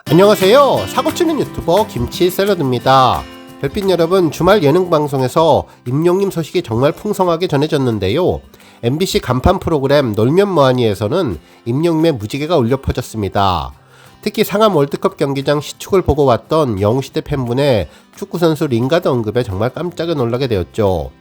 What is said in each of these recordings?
안녕하세요. 사고치는 유튜버 김치샐러드입니다. 별빛 여러분, 주말 예능 방송에서 임영님 소식이 정말 풍성하게 전해졌는데요. MBC 간판 프로그램 놀면 뭐하니에서는 임영님의 무지개가 울려 퍼졌습니다. 특히 상암 월드컵 경기장 시축을 보고 왔던 영웅시대 팬분의 축구선수 링가드 언급에 정말 깜짝 놀라게 되었죠.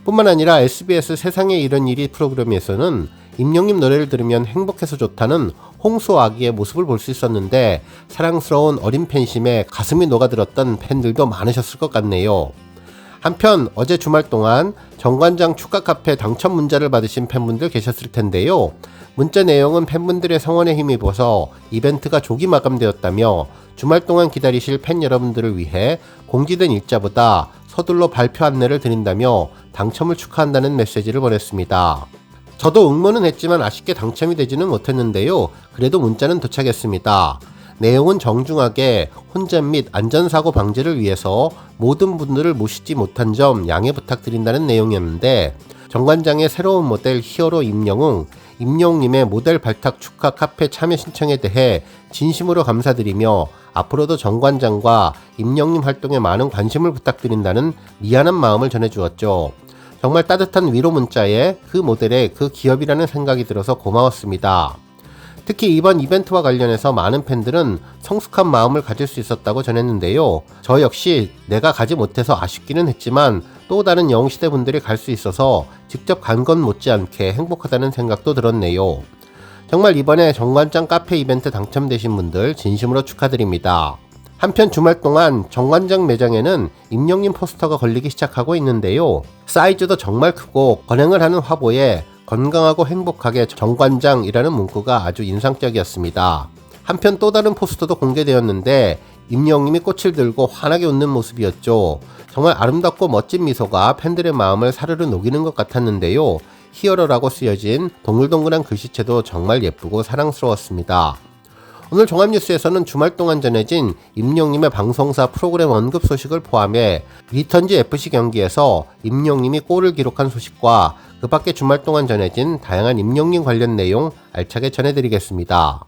뿐만 아니라 SBS 세상에 이런 일이 프로그램에서는 임영님 노래를 들으면 행복해서 좋다는 홍수 아기의 모습을 볼 수 있었는데 사랑스러운 어린 팬심에 가슴이 녹아들었던 팬들도 많으셨을 것 같네요. 한편 어제 주말 동안 정관장 축가 카페 당첨 문자를 받으신 팬분들 계셨을 텐데요. 문자 내용은 팬분들의 성원에 힘입어서 이벤트가 조기 마감되었다며 주말 동안 기다리실 팬 여러분들을 위해 공지된 일자보다 서둘러 발표 안내를 드린다며 당첨을 축하한다는 메시지를 보냈습니다. 저도 응모는 했지만 아쉽게 당첨이 되지는 못했는데요. 그래도 문자는 도착했습니다. 내용은 정중하게 혼잡 및 안전사고 방지를 위해서 모든 분들을 모시지 못한 점 양해 부탁드린다는 내용이었는데 정관장의 새로운 모델 히어로 임영웅, 임영웅님의 모델 발탁 축하 카페 참여 신청에 대해 진심으로 감사드리며 앞으로도 정관장과 임영웅님 활동에 많은 관심을 부탁드린다는 미안한 마음을 전해주었죠. 정말 따뜻한 위로 문자에 그 모델에 그 기업이라는 생각이 들어서 고마웠습니다. 특히 이번 이벤트와 관련해서 많은 팬들은 성숙한 마음을 가질 수 있었다고 전했는데요. 저 역시 내가 가지 못해서 아쉽기는 했지만 또 다른 영웅시대 분들이 갈 수 있어서 직접 간 건 못지않게 행복하다는 생각도 들었네요. 정말 이번에 정관장 카페 이벤트 당첨되신 분들 진심으로 축하드립니다. 한편 주말 동안 정관장 매장에는 임영님 포스터가 걸리기 시작하고 있는데요. 사이즈도 정말 크고 건행을 하는 화보에 건강하고 행복하게 정관장이라는 문구가 아주 인상적이었습니다. 한편 또 다른 포스터도 공개되었는데 임영님이 꽃을 들고 환하게 웃는 모습이었죠. 정말 아름답고 멋진 미소가 팬들의 마음을 사르르 녹이는 것 같았는데요. 히어로라고 쓰여진 동글동글한 글씨체도 정말 예쁘고 사랑스러웠습니다. 오늘 종합뉴스에서는 주말 동안 전해진 임영님의 방송사 프로그램 언급 소식을 포함해 리턴즈 FC 경기에서 임영님이 골을 기록한 소식과 그 밖에 주말 동안 전해진 다양한 임영님 관련 내용 알차게 전해드리겠습니다.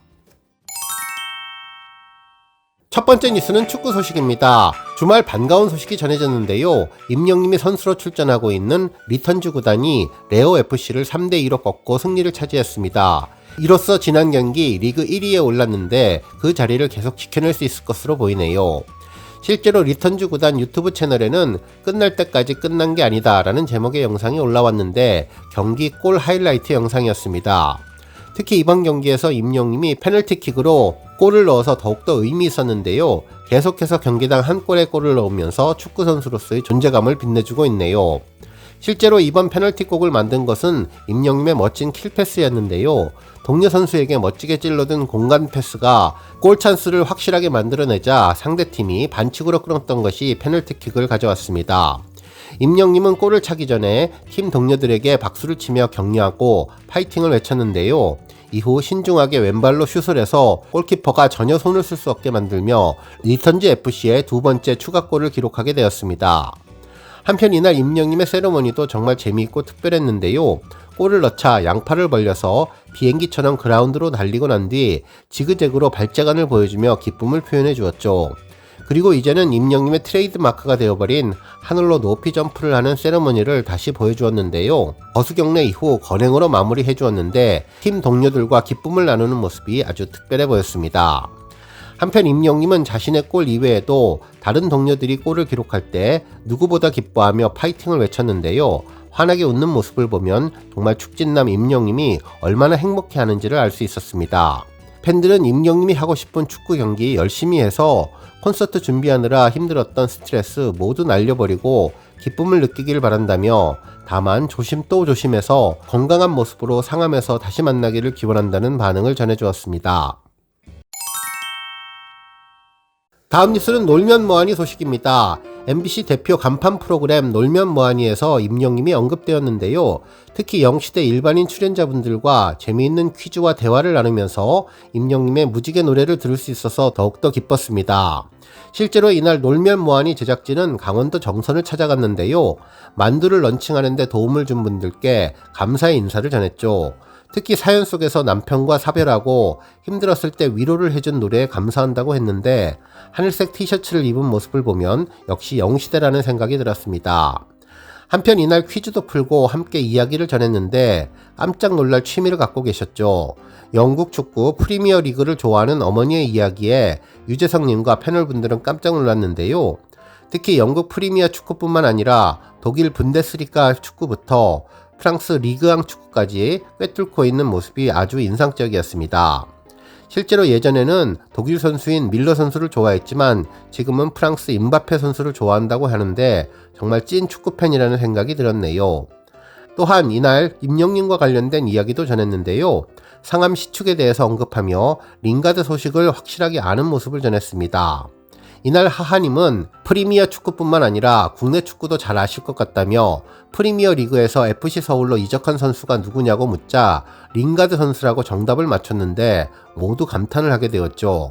첫 번째 뉴스는 축구 소식입니다. 주말 반가운 소식이 전해졌는데요. 임영님이 선수로 출전하고 있는 리턴즈 구단이 레오FC를 3대2로 꺾고 승리를 차지했습니다. 이로써 지난 경기 리그 1위에 올랐는데 그 자리를 계속 지켜낼 수 있을 것으로 보이네요. 실제로 리턴즈 구단 유튜브 채널에는 끝날 때까지 끝난 게 아니다 라는 제목의 영상이 올라왔는데 경기 골 하이라이트 영상이었습니다. 특히 이번 경기에서 임영님이 페널티킥으로 골을 넣어서 더욱더 의미 있었는데요. 계속해서 경기당 한 골의 골을 넣으면서 축구선수로서의 존재감을 빛내주고 있네요. 실제로 이번 페널티골을 만든 것은 임영님의 멋진 킬패스였는데요. 동료 선수에게 멋지게 찔러든 공간 패스가 골 찬스를 확실하게 만들어내자 상대팀이 반칙으로 끊었던 것이 페널티킥을 가져왔습니다. 임영님은 골을 차기 전에 팀 동료들에게 박수를 치며 격려하고 파이팅을 외쳤는데요. 이후 신중하게 왼발로 슛을 해서 골키퍼가 전혀 손을 쓸 수 없게 만들며 리턴즈 FC의 두 번째 추가골을 기록하게 되었습니다. 한편 이날 임영님의 세레머니도 정말 재미있고 특별했는데요. 골을 넣자 양팔을 벌려서 비행기처럼 그라운드로 달리고 난 뒤 지그재그로 발재간을 보여주며 기쁨을 표현해 주었죠. 그리고 이제는 임영님의 트레이드 마크가 되어버린 하늘로 높이 점프를 하는 세레머니를 다시 보여주었는데요. 거수 경례 이후 건행으로 마무리해 주었는데 팀 동료들과 기쁨을 나누는 모습이 아주 특별해 보였습니다. 한편 임영님은 자신의 골 이외에도 다른 동료들이 골을 기록할 때 누구보다 기뻐하며 파이팅을 외쳤는데요. 환하게 웃는 모습을 보면 정말 축진남 임영님이 얼마나 행복해하는지를 알 수 있었습니다. 팬들은 임영님이 하고 싶은 축구 경기 열심히 해서 콘서트 준비하느라 힘들었던 스트레스 모두 날려버리고 기쁨을 느끼길 바란다며 다만 조심 또 조심해서 건강한 모습으로 상암에서 다시 만나기를 기원한다는 반응을 전해주었습니다. 다음 뉴스는 놀면 뭐하니 소식입니다. MBC 대표 간판 프로그램 놀면 뭐하니에서 임영님이 언급되었는데요. 특히 영시대 일반인 출연자분들과 재미있는 퀴즈와 대화를 나누면서 임영님의 무지개 노래를 들을 수 있어서 더욱더 기뻤습니다. 실제로 이날 놀면 뭐하니 제작진은 강원도 정선을 찾아갔는데요. 만두를 런칭하는 데 도움을 준 분들께 감사의 인사를 전했죠. 특히 사연 속에서 남편과 사별하고 힘들었을 때 위로를 해준 노래에 감사한다고 했는데 하늘색 티셔츠를 입은 모습을 보면 역시 영시대라는 생각이 들었습니다. 한편 이날 퀴즈도 풀고 함께 이야기를 전했는데 깜짝 놀랄 취미를 갖고 계셨죠. 영국 축구 프리미어 리그를 좋아하는 어머니의 이야기에 유재석님과 패널분들은 깜짝 놀랐는데요. 특히 영국 프리미어 축구뿐만 아니라 독일 분데스리가 축구부터 프랑스 리그앙 축구까지 꿰뚫고 있는 모습이 아주 인상적이었습니다. 실제로 예전에는 독일 선수인 밀러 선수를 좋아했지만 지금은 프랑스 임바페 선수를 좋아한다고 하는데 정말 찐 축구팬이라는 생각이 들었네요. 또한 이날 임영님과 관련된 이야기도 전했는데요. 상암 시축에 대해서 언급하며 링가드 소식을 확실하게 아는 모습을 전했습니다. 이날 하하님은 프리미어 축구뿐만 아니라 국내 축구도 잘 아실 것 같다며 프리미어 리그에서 FC 서울로 이적한 선수가 누구냐고 묻자 링가드 선수라고 정답을 맞췄는데 모두 감탄을 하게 되었죠.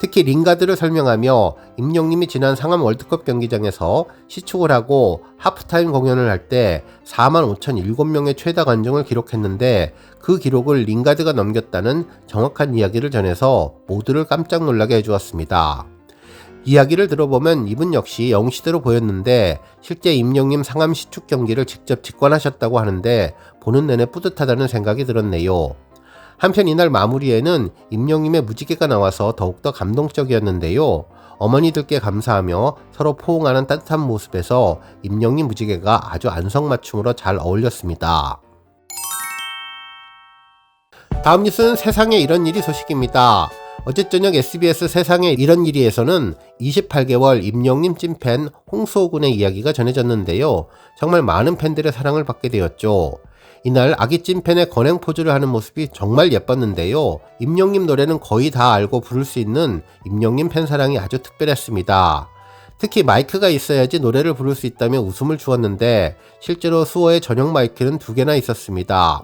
특히 링가드를 설명하며 임영님이 지난 상암 월드컵 경기장에서 시축을 하고 하프타임 공연을 할 때 45,007명의 최다 관중을 기록했는데 그 기록을 링가드가 넘겼다는 정확한 이야기를 전해서 모두를 깜짝 놀라게 해주었습니다. 이야기를 들어보면 이분 역시 영시대로 보였는데 실제 임영님 상암 시축 경기를 직접 직관하셨다고 하는데 보는 내내 뿌듯하다는 생각이 들었네요. 한편 이날 마무리에는 임영님의 무지개가 나와서 더욱더 감동적이었는데요. 어머니들께 감사하며 서로 포옹하는 따뜻한 모습에서 임영님 무지개가 아주 안성맞춤으로 잘 어울렸습니다. 다음 뉴스는 세상에 이런 일이 소식입니다. 어제 저녁 SBS 세상에 이런 일이에서는 28개월 임영님 찐팬 홍수호군의 이야기가 전해졌는데요. 정말 많은 팬들의 사랑을 받게 되었죠. 이날 아기 찐팬의 건행 포즈를 하는 모습이 정말 예뻤는데요. 임영님 노래는 거의 다 알고 부를 수 있는 임영님 팬사랑이 아주 특별했습니다. 특히 마이크가 있어야지 노래를 부를 수 있다며 웃음을 주었는데 실제로 수호의 전용 마이크는 2개나 있었습니다.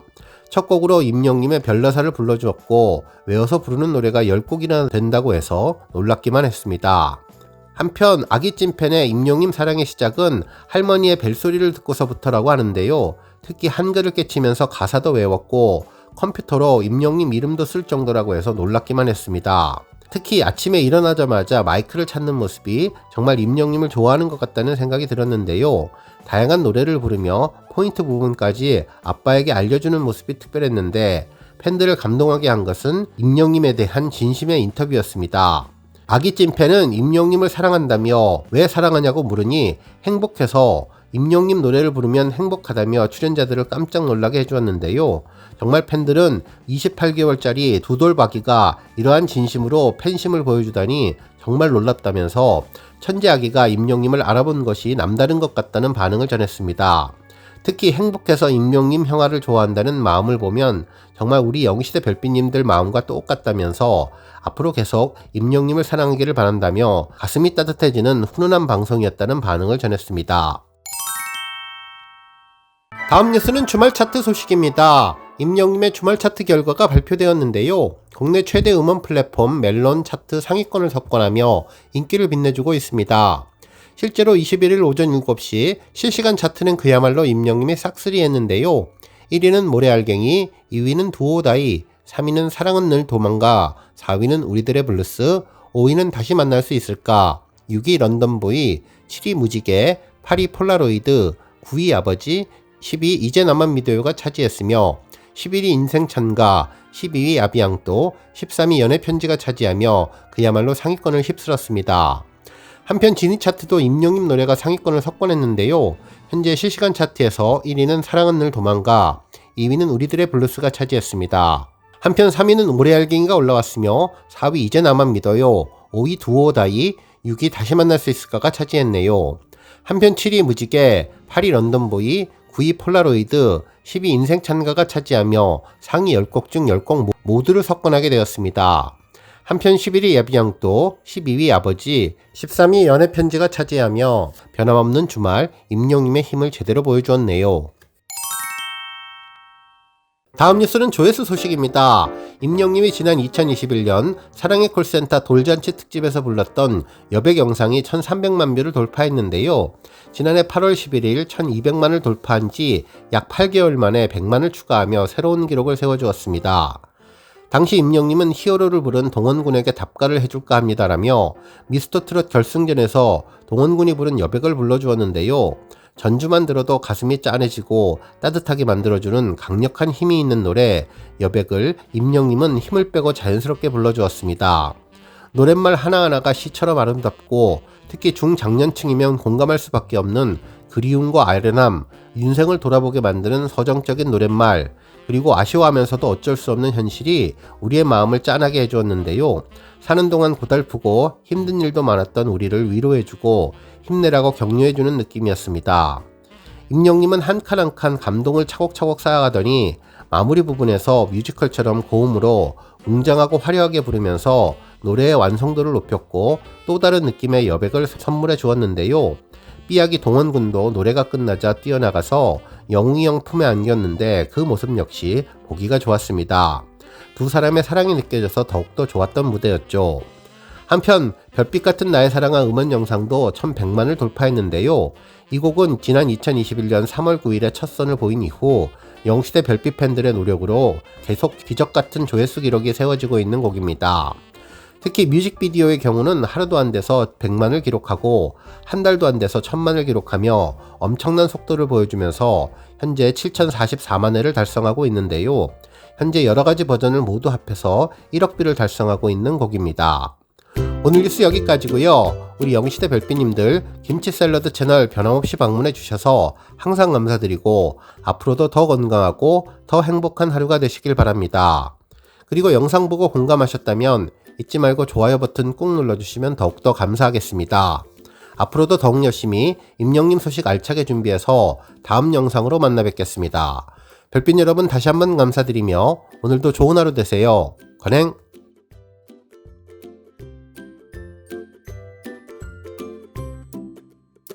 첫 곡으로 임영님의 별나사를 불러주었고 외워서 부르는 노래가 10곡이나 된다고 해서 놀랍기만 했습니다. 한편 아기 찐팬의 임영님 사랑의 시작은 할머니의 벨소리를 듣고서부터라고 하는데요. 특히 한글을 깨치면서 가사도 외웠고 컴퓨터로 임영님 이름도 쓸 정도라고 해서 놀랍기만 했습니다. 특히 아침에 일어나자마자 마이크를 찾는 모습이 정말 임영님을 좋아하는 것 같다는 생각이 들었는데요. 다양한 노래를 부르며 포인트 부분까지 아빠에게 알려주는 모습이 특별했는데 팬들을 감동하게 한 것은 임영님에 대한 진심의 인터뷰였습니다. 아기 찐팬은 임영님을 사랑한다며 왜 사랑하냐고 물으니 행복해서 임영님 노래를 부르면 행복하다며 출연자들을 깜짝 놀라게 해주었는데요. 정말 팬들은 28개월짜리 두돌박이가 이러한 진심으로 팬심을 보여주다니 정말 놀랍다면서 천재 아기가 임영님을 알아본 것이 남다른 것 같다는 반응을 전했습니다. 특히 행복해서 임영님 형아를 좋아한다는 마음을 보면 정말 우리 영시대 별빛님들 마음과 똑같다면서 앞으로 계속 임영님을 사랑하기를 바란다며 가슴이 따뜻해지는 훈훈한 방송이었다는 반응을 전했습니다. 다음 뉴스는 주말 차트 소식입니다. 임영님의 주말 차트 결과가 발표되었는데요. 국내 최대 음원 플랫폼 멜론 차트 상위권을 석권하며 인기를 빛내주고 있습니다. 실제로 21일 오전 7시 실시간 차트는 그야말로 임영님이 싹쓸이했는데요. 1위는 모래알갱이, 2위는 두오다이, 3위는 사랑은 늘 도망가, 4위는 우리들의 블루스, 5위는 다시 만날 수 있을까, 6위 런던보이, 7위 무지개, 8위 폴라로이드, 9위 아버지, 10위 이제 나만 믿어요가 차지했으며 11위 인생 찬가, 12위 아비앙또, 13위 연애편지가 차지하며 그야말로 상위권을 휩쓸었습니다. 한편 지니 차트도 임영님 노래가 상위권을 석권했는데요. 현재 실시간 차트에서 1위는 사랑은 늘 도망가, 2위는 우리들의 블루스가 차지했습니다. 한편 3위는 모래알갱이가 올라왔으며 4위 이제 나만 믿어요, 5위 두오다이, 6위 다시 만날 수 있을까가 차지했네요. 한편 7위 무지개, 8위 런던보이, 9위 폴라로이드, 10위 인생 찬가가 차지하며 상위 10곡 중 10곡 모두를 석권하게 되었습니다. 한편 11위 야비양또, 12위 아버지, 13위 연애편지가 차지하며 변함없는 주말 임영님의 힘을 제대로 보여주었네요. 다음 뉴스는 조회수 소식입니다. 임영님이 지난 2021년 사랑의 콜센터 돌잔치 특집에서 불렀던 여백 영상이 1300만 뷰를 돌파했는데요. 지난해 8월 11일 1200만을 돌파한 지 약 8개월 만에 100만을 추가하며 새로운 기록을 세워주었습니다. 당시 임영님은 히어로를 부른 동원군에게 답가를 해줄까 합니다라며 미스터트롯 결승전에서 동원군이 부른 여백을 불러주었는데요. 전주만 들어도 가슴이 짠해지고 따뜻하게 만들어주는 강력한 힘이 있는 노래 여백을 임영님은 힘을 빼고 자연스럽게 불러주었습니다. 노랫말 하나하나가 시처럼 아름답고 특히 중장년층이면 공감할 수밖에 없는 그리움과 아련함, 인생을 돌아보게 만드는 서정적인 노랫말, 그리고 아쉬워하면서도 어쩔 수 없는 현실이 우리의 마음을 짠하게 해주었는데요. 사는 동안 고달프고 힘든 일도 많았던 우리를 위로해주고 힘내라고 격려해주는 느낌이었습니다. 임영님은 한 칸 한 칸 감동을 차곡차곡 쌓아가더니 마무리 부분에서 뮤지컬처럼 고음으로 웅장하고 화려하게 부르면서 노래의 완성도를 높였고 또 다른 느낌의 여백을 선물해 주었는데요. 삐약이 동원군도 노래가 끝나자 뛰어나가서 영웅이 형 품에 안겼는데 그 모습 역시 보기가 좋았습니다. 두 사람의 사랑이 느껴져서 더욱더 좋았던 무대였죠. 한편 별빛 같은 나의 사랑아 음원 영상도 1100만을 돌파했는데요. 이 곡은 지난 2021년 3월 9일에 첫 선을 보인 이후 영시대 별빛 팬들의 노력으로 계속 기적같은 조회수 기록이 세워지고 있는 곡입니다. 특히 뮤직비디오의 경우는 하루도 안 돼서 100만을 기록하고 한 달도 안 돼서 1000만을 기록하며 엄청난 속도를 보여주면서 현재 7044만 회를 달성하고 있는데요. 현재 여러가지 버전을 모두 합해서 1억 뷰를 달성하고 있는 곡입니다. 오늘 뉴스 여기까지고요. 우리 영시대 별빛님들 김치 샐러드 채널 변함없이 방문해 주셔서 항상 감사드리고 앞으로도 더 건강하고 더 행복한 하루가 되시길 바랍니다. 그리고 영상 보고 공감하셨다면 잊지 말고 좋아요 버튼 꾹 눌러주시면 더욱더 감사하겠습니다. 앞으로도 더욱 열심히 임영님 소식 알차게 준비해서 다음 영상으로 만나 뵙겠습니다. 별빛 여러분 다시 한번 감사드리며 오늘도 좋은 하루 되세요. 건행!